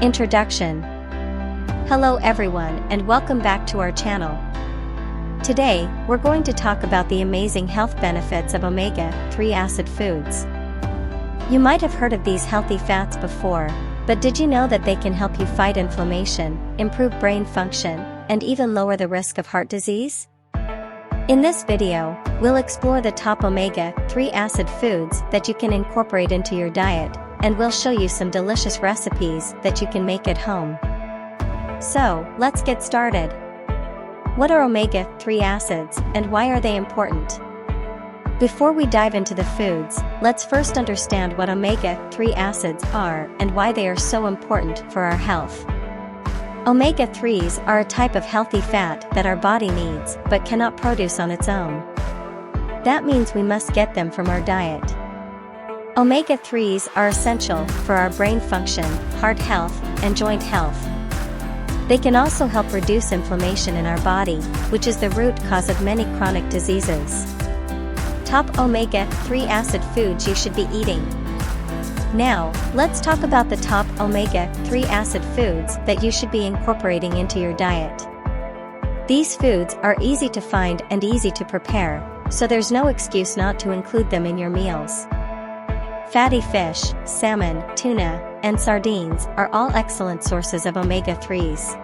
Introduction. Hello everyone and welcome back to our channel. Today, we're going to talk about the amazing health benefits of omega-3 acid foods. You might have heard of these healthy fats before, but did you know that they can help you fight inflammation, improve brain function, and even lower the risk of heart disease? In this video, we'll explore the top omega-3 acid foods that you can incorporate into your diet, and we'll show you some delicious recipes that you can make at home. So, let's get started. What are omega-3 acids, and why are they important? Before we dive into the foods, let's first understand what omega-3 acids are and why they are so important for our health. Omega-3s are a type of healthy fat that our body needs but cannot produce on its own. That means we must get them from our diet. Omega-3s are essential for our brain function, heart health, and joint health. They can also help reduce inflammation in our body, which is the root cause of many chronic diseases. Top omega-3 acid foods you should be eating. Now, let's talk about the top omega-3 acid foods that you should be incorporating into your diet. These foods are easy to find and easy to prepare, so there's no excuse not to include them in your meals. Fatty fish, salmon, tuna, and sardines are all excellent sources of omega-3s.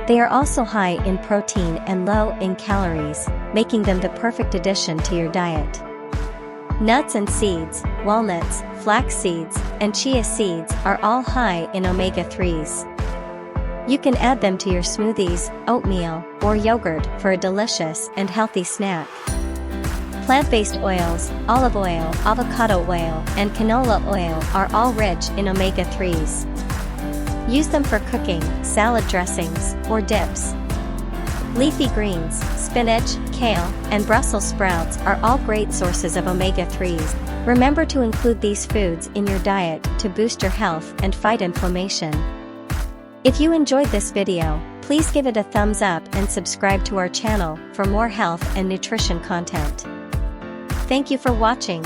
They are also high in protein and low in calories, making them the perfect addition to your diet. Nuts and seeds, walnuts, flax seeds, and chia seeds are all high in omega-3s. You can add them to your smoothies, oatmeal, or yogurt for a delicious and healthy snack. Plant-based oils, olive oil, avocado oil, and canola oil are all rich in omega-3s. Use them for cooking, salad dressings, or dips. Leafy greens, spinach, kale, and Brussels sprouts are all great sources of omega-3s. Remember to include these foods in your diet to boost your health and fight inflammation. If you enjoyed this video, please give it a thumbs up and subscribe to our channel for more health and nutrition content. Thank you for watching.